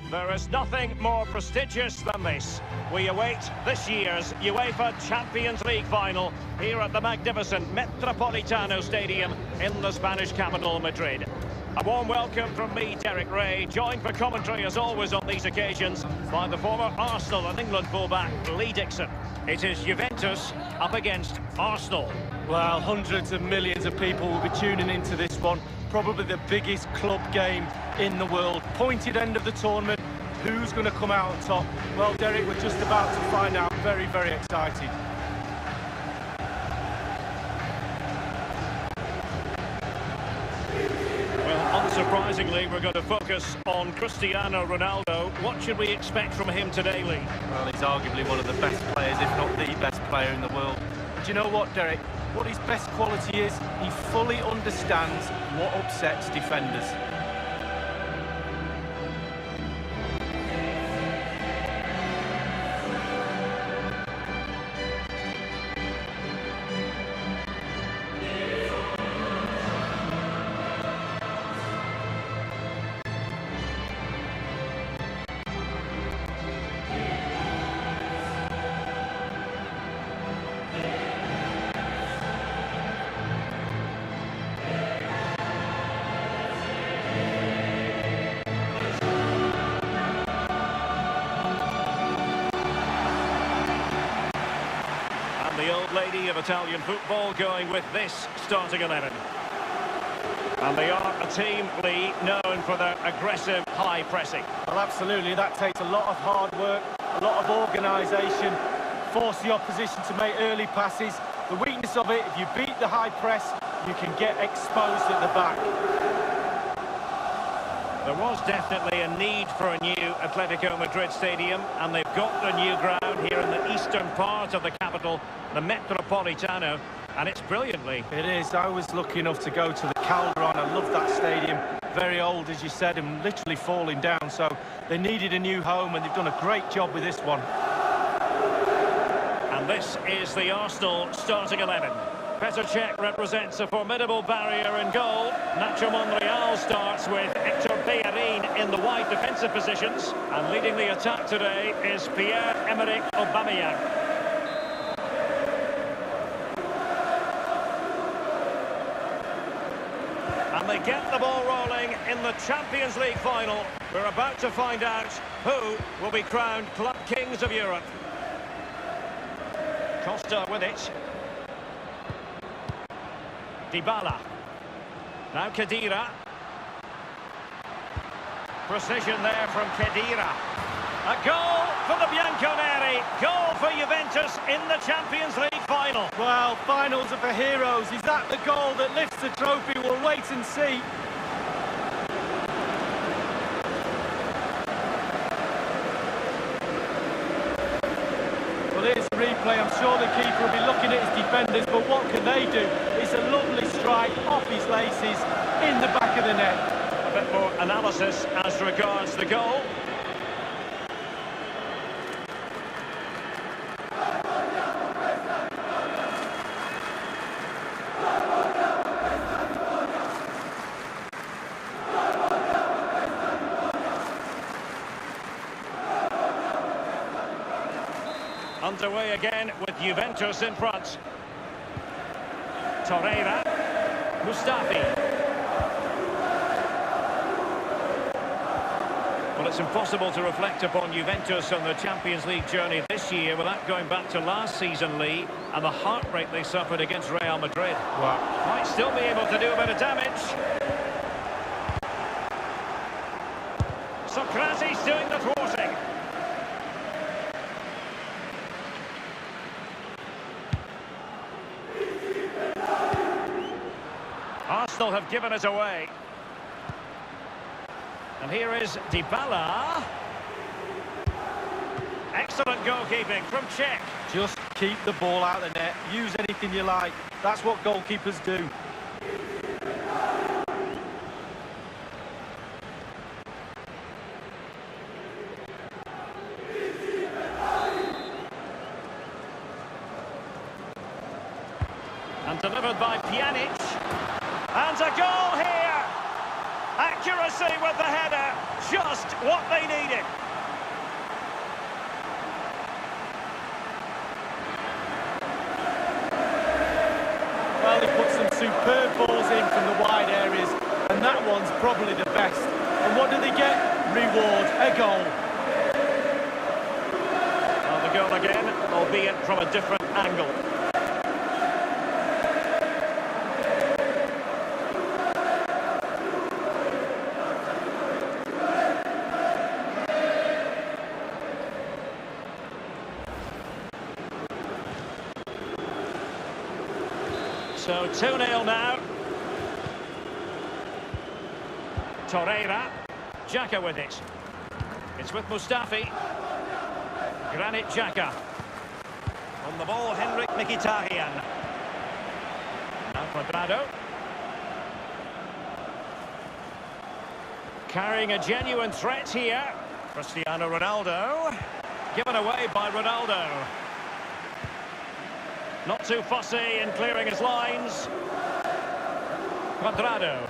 There is nothing more prestigious than this. We await this year's UEFA Champions League final here at the magnificent Metropolitano Stadium in the Spanish capital, Madrid. A warm welcome from me, Derek Ray, joined for commentary as always on these occasions by the former Arsenal and England fullback Lee Dixon. It is Juventus up against Arsenal. Well, hundreds of millions of people will be tuning into this one. Probably the biggest club game in the world. Pointed end of the tournament. Who's going to come out on top? Well, Derek, we're just about to find out. Very, very excited. Well, unsurprisingly, we're going to focus on Cristiano Ronaldo. What should we expect from him today, Lee? Well, he's arguably one of the best players, if not the best player in the world. Do you know what, Derek? What his best quality is, he fully understands what upsets defenders. The old lady of Italian football going with this starting 11. And they are a team, Lee, known for their aggressive high pressing. Well, absolutely. That takes a lot of hard work, a lot of organisation, force the opposition to make early passes. The weakness of it, if you beat the high press, you can get exposed at the back. There was definitely a need for a new Atletico Madrid stadium, and they've got a new ground here in the eastern part of the capital, the Metropolitano, and it's brilliantly. It is. I was lucky enough to go to the Calderon. I love that stadium. Very old, as you said, and literally falling down. So they needed a new home, and they've done a great job with this one. And this is the Arsenal starting 11. Petr Cech represents a formidable barrier in goal. Nacho Monreal starts with Hector Bellerin in the wide defensive positions. And leading the attack today is Pierre-Emerick Aubameyang. And they get the ball rolling in the Champions League final. We're about to find out who will be crowned Club Kings of Europe. Costa with it. Dybala. Now Khedira. Precision there from Khedira. A goal for the Bianconeri. Goal for Juventus in the Champions League final. Well, finals are for heroes. Is that the goal that lifts the trophy? We'll wait and see. Well, here's the replay. I'm sure the keeper will be looking at his defenders, but what can they do? It's a lovely strike off his laces in the back of the net. A bit more analysis as regards the goal. Underway again with Juventus in front. Torreira. Mustafi. Well, it's impossible to reflect upon Juventus on the Champions League journey this year without going back to last season, Lee, and the heartbreak they suffered against Real Madrid. Wow. Might still be able to do a bit of damage. Socrates doing the thwarting. Arsenal have given it away. And here is Dybala. Excellent goalkeeping from Cech. Just keep the ball out of the net. Use anything you like. That's what goalkeepers do. And delivered by Pjanic. And a goal here! Accuracy with the header. just what they needed. Well, he put some superb balls in from the wide areas, and that one's probably the best. And what do they get? Reward, a goal. Well, the goal again, albeit from a different angle. So 2-0 now. Torreira. Xhaka with it. It's with Mustafi. Granit Xhaka. On the ball, Henrik Mkhitaryan. Now Cuadrado. Carrying a genuine threat here. Cristiano Ronaldo. Given away by Ronaldo. Not too fussy in clearing his lines. Cuadrado.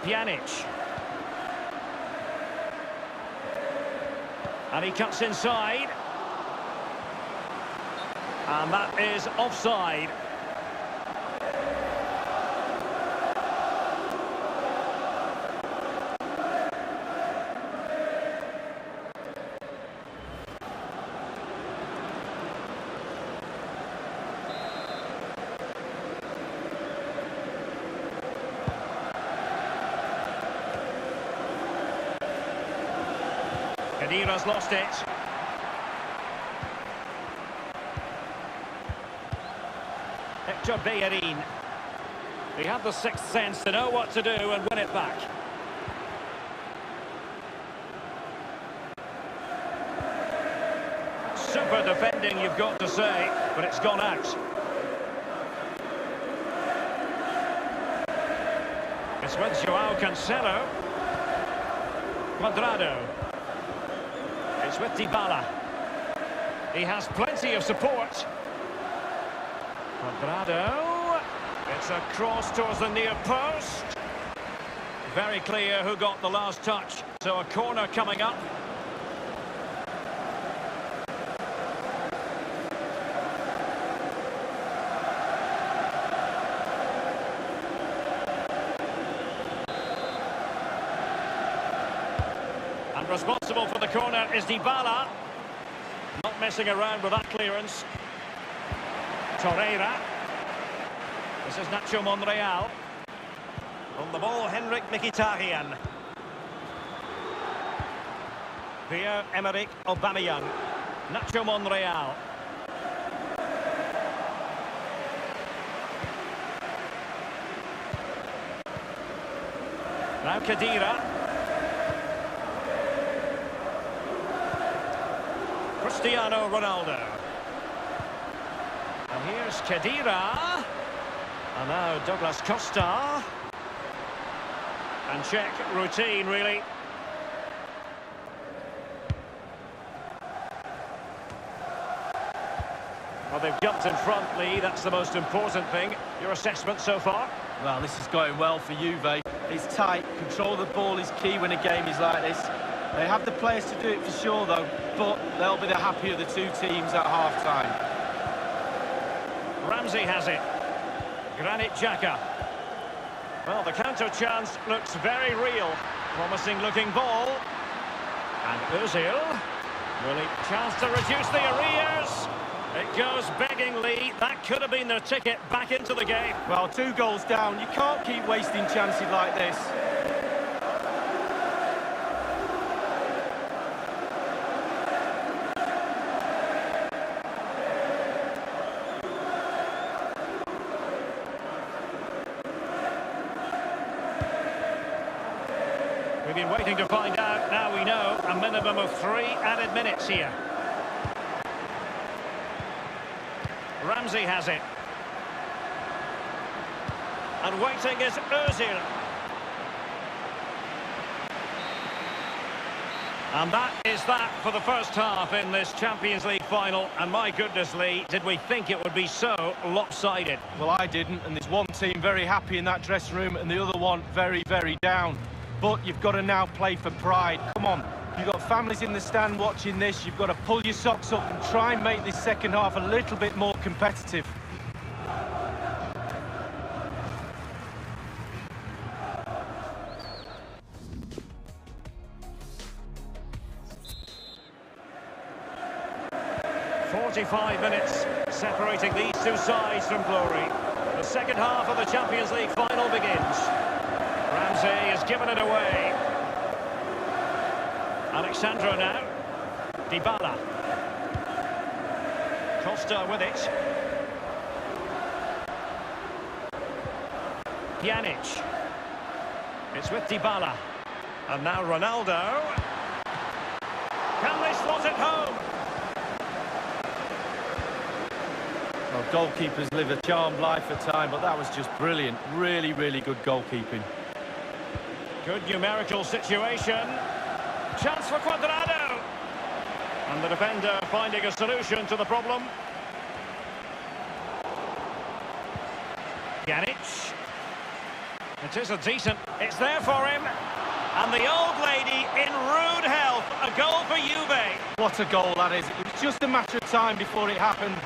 Pjanic. And he cuts inside. And that is offside. Khedira's lost it. Hector Bellerin. He had the sixth sense to know what to do and win it back. Super defending, you've got to say, but it's gone out. It's with Joao Cancelo. Cuadrado. It's with Dybala. He has plenty of support. Cuadrado. It's a cross towards the near post. Very clear who got the last touch. So a corner coming up. And responsible for the corner is Dybala. Not messing around with that clearance. Torreira. This is Nacho Monreal. On the ball, Henrik Mkhitaryan. Pierre-Emerick Aubameyang. Nacho Monreal. Now Khedira. Cristiano Ronaldo. And here's Khedira. And now Douglas Costa. And check routine, really. Well, they've jumped in front, Lee. That's the most important thing. Your assessment so far? Well, this is going well for Juve. It's tight. Control of the ball is key when a game is like this. They have the players to do it for sure, though, but they'll be the happier of the two teams at half-time. Ramsey has it. Granit Xhaka. Well, the counter chance looks very real. Promising looking ball. And Ozil. Really chance to reduce the arrears. It goes beggingly. That could have been their ticket back into the game. Well, 2 goals down. You can't keep wasting chances like this. We've been waiting to find out. Now we know a minimum of 3 added minutes here. Ramsey has it. And waiting is Ozil. And that is that for the first half in this Champions League final. And my goodness, Lee, did we think it would be so lopsided? Well, I didn't, and there's one team very happy in that dressing room and the other one very, very down. but you've got to now play for pride. Come on, you've got families in the stand watching this. You've got to pull your socks up and try and make this second half a little bit more competitive. "45 minutes separating these two sides from glory. The second half of the Champions League final begins. Ramsey has given it away. Alexandro now. Dybala. Costa with it. Pjanic. It's with Dybala. And now Ronaldo. Can they slot it home? Well, goalkeepers live a charmed life at time, but that was just brilliant. Really, really good goalkeeping. Good numerical situation. Chance for Cuadrado. And the defender finding a solution to the problem. Pjanic. It is a decent... It's there for him. And the old lady in rude health. A goal for Juve. What a goal that is. It was just a matter of time before it happened.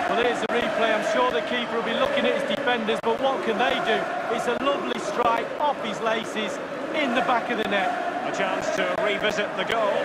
Well, here's the replay. I'm sure the keeper will be looking at his defenders, but what can they do? It's a lovely strike off his laces in the back of the net. A chance to revisit the goal.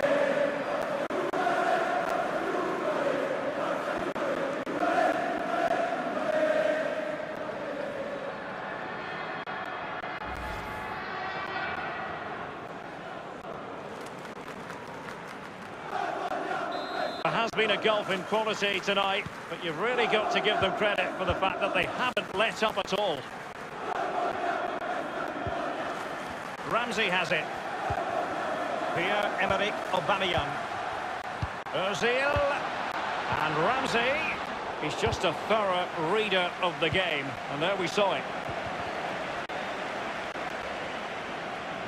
There has been a gulf in quality tonight, but you've really got to give them credit for the fact that they haven't let up at all. Ramsey has it. Pierre-Emerick Aubameyang. Ozil. And Ramsey. He's just a thorough reader of the game. And there we saw it.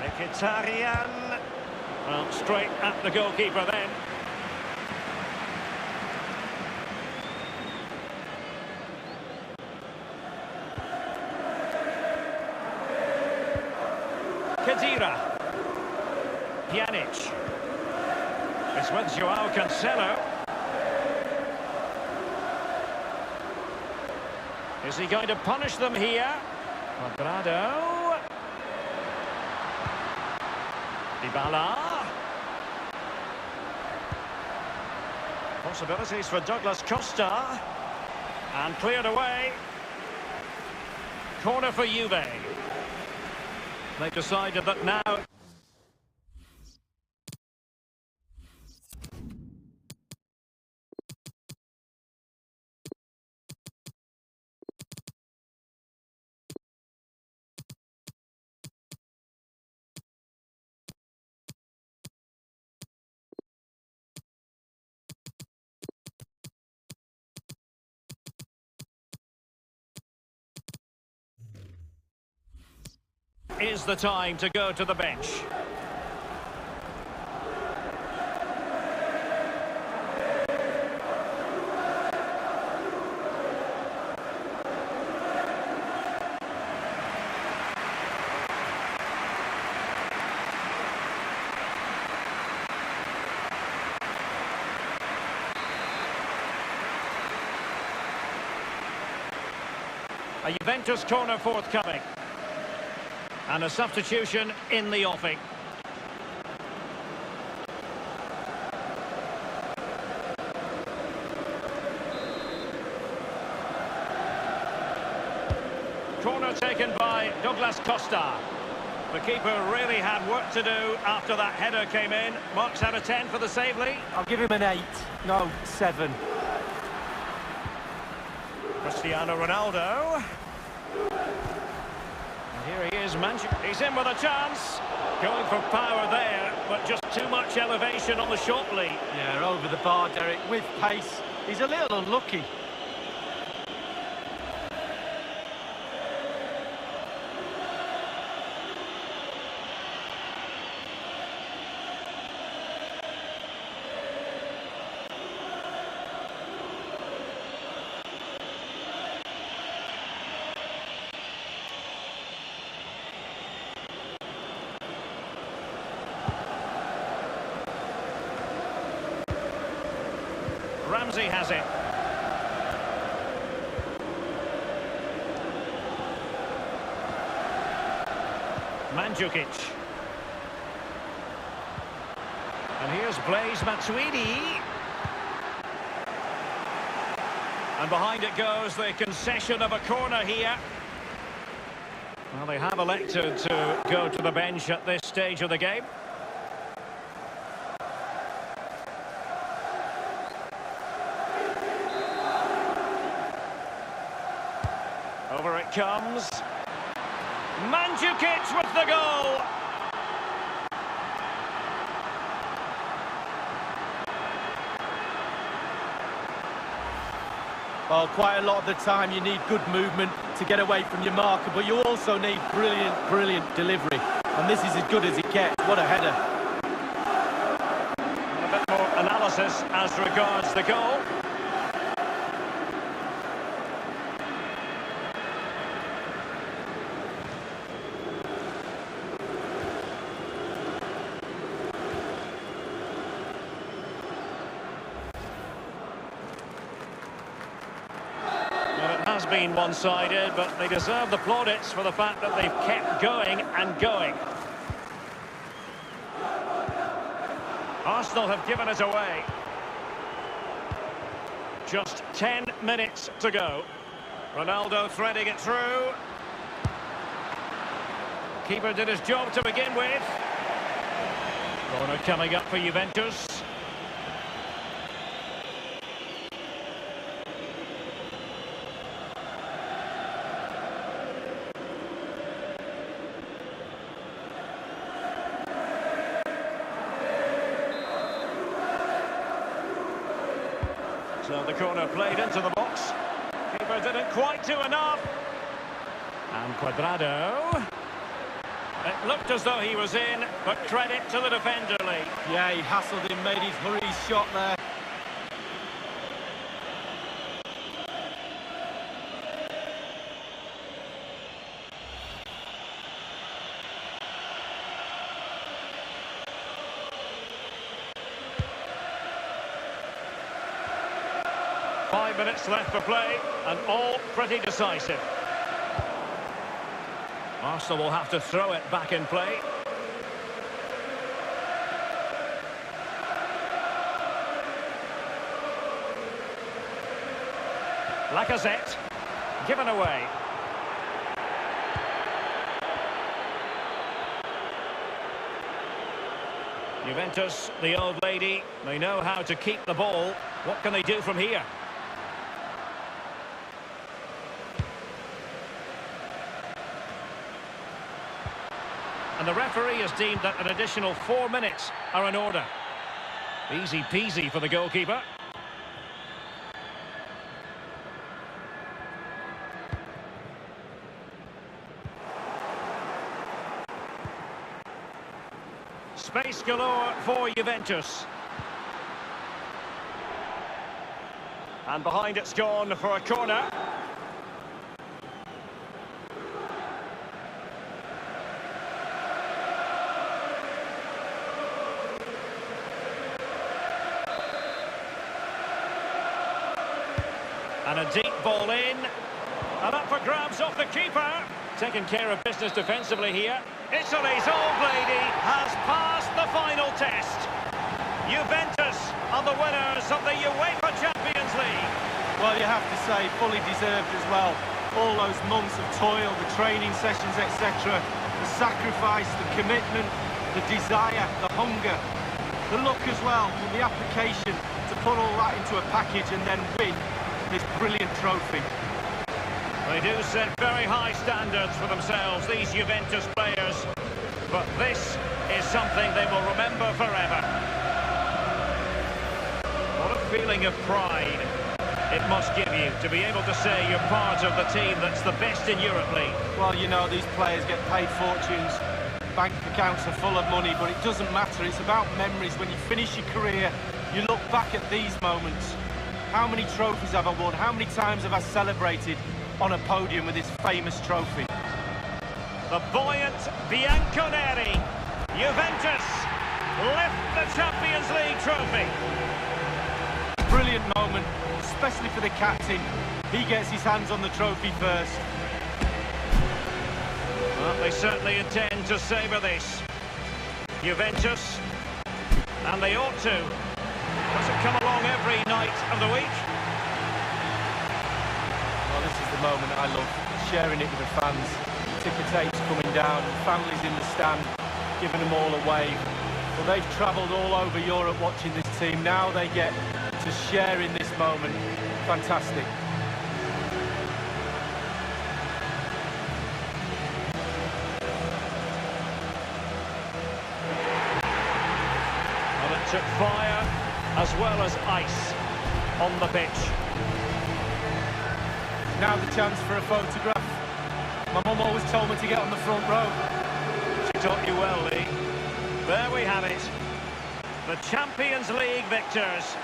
Mkhitaryan. Well, straight at the goalkeeper then. Khedira. Pjanic. It's with Joao Cancelo. Is he going to punish them here? Cuadrado. Dybala. Possibilities for Douglas Costa. And cleared away. Corner for Juve. They've decided that now... is the time to go to the bench. A Juventus corner forthcoming. And a substitution in the offing. Corner taken by Douglas Costa. The keeper really had work to do after that header came in. Marks out of 10 for the save, Lee. I'll give him an 8. No, 7. Cristiano Ronaldo. Here he is, he's in with a chance. Going for power there, but just too much elevation on the short lead. Yeah, over the bar, Derek, with pace. He's a little unlucky. as he has it. Mandzukic. And here's Blaise Matuidi. And behind it goes the concession of a corner here. Well, they have elected to go to the bench at this stage of the game. Over it comes. Mandzukic with the goal. Well, quite a lot of the time you need good movement to get away from your marker, but you also need brilliant delivery. And this is as good as it gets. What a header. A bit more analysis as regards the goal. Has been one-sided, but they deserve the plaudits for the fact that they've kept going and going. Arsenal have given it away. Just 10 minutes to go. Ronaldo threading it through. Keeper did his job to begin with. Corner coming up for Juventus. So the corner played into the box. Keeper didn't quite do enough. And Cuadrado. It looked as though he was in, but credit to the defender, Lee. Yeah, he hassled him, made his hurry shot there. Five minutes left for play, and all pretty decisive. Arsenal will have to throw it back in play. Lacazette, given away. Juventus, the old lady, they know how to keep the ball. What can they do from here? And the referee has deemed that an additional 4 minutes are in order. Easy peasy for the goalkeeper. Space galore for Juventus. And behind it's gone for a corner. And a deep ball in. And up for grabs off the keeper. Taking care of business defensively here. Italy's old lady has passed the final test. Juventus are the winners of the UEFA Champions League. Well, you have to say, fully deserved as well. All those months of toil, the training sessions, etc. The sacrifice, the commitment, the desire, the hunger. The look as well, and the application to put all that into a package and then win this brilliant trophy. They do set very high standards for themselves, these Juventus players. But this is something they will remember forever. What a feeling of pride it must give you to be able to say you're part of the team that's the best in Europe, Lee. Well, you know, these players get paid fortunes. Bank accounts are full of money, but it doesn't matter. It's about memories. When you finish your career, you look back at these moments. How many trophies have I won? How many times have I celebrated on a podium with this famous trophy? The buoyant Bianconeri. Juventus lift the Champions League trophy. brilliant moment, especially for the captain. He gets his hands on the trophy first. Well, they certainly intend to savour this. Juventus, and they ought to. Doesn't come along every night of the week. Well, this is the moment I love, sharing it with the fans. Ticker tapes coming down, families in the stand, giving them all a wave. Well, they've travelled all over Europe watching this team. Now they get to share in this moment. Fantastic. Well, it took fire as well as ice on the pitch. Now the chance for a photograph. My mum always told me to get on the front row. She taught you well, Lee. There we have it. The Champions League victors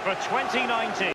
for 2019.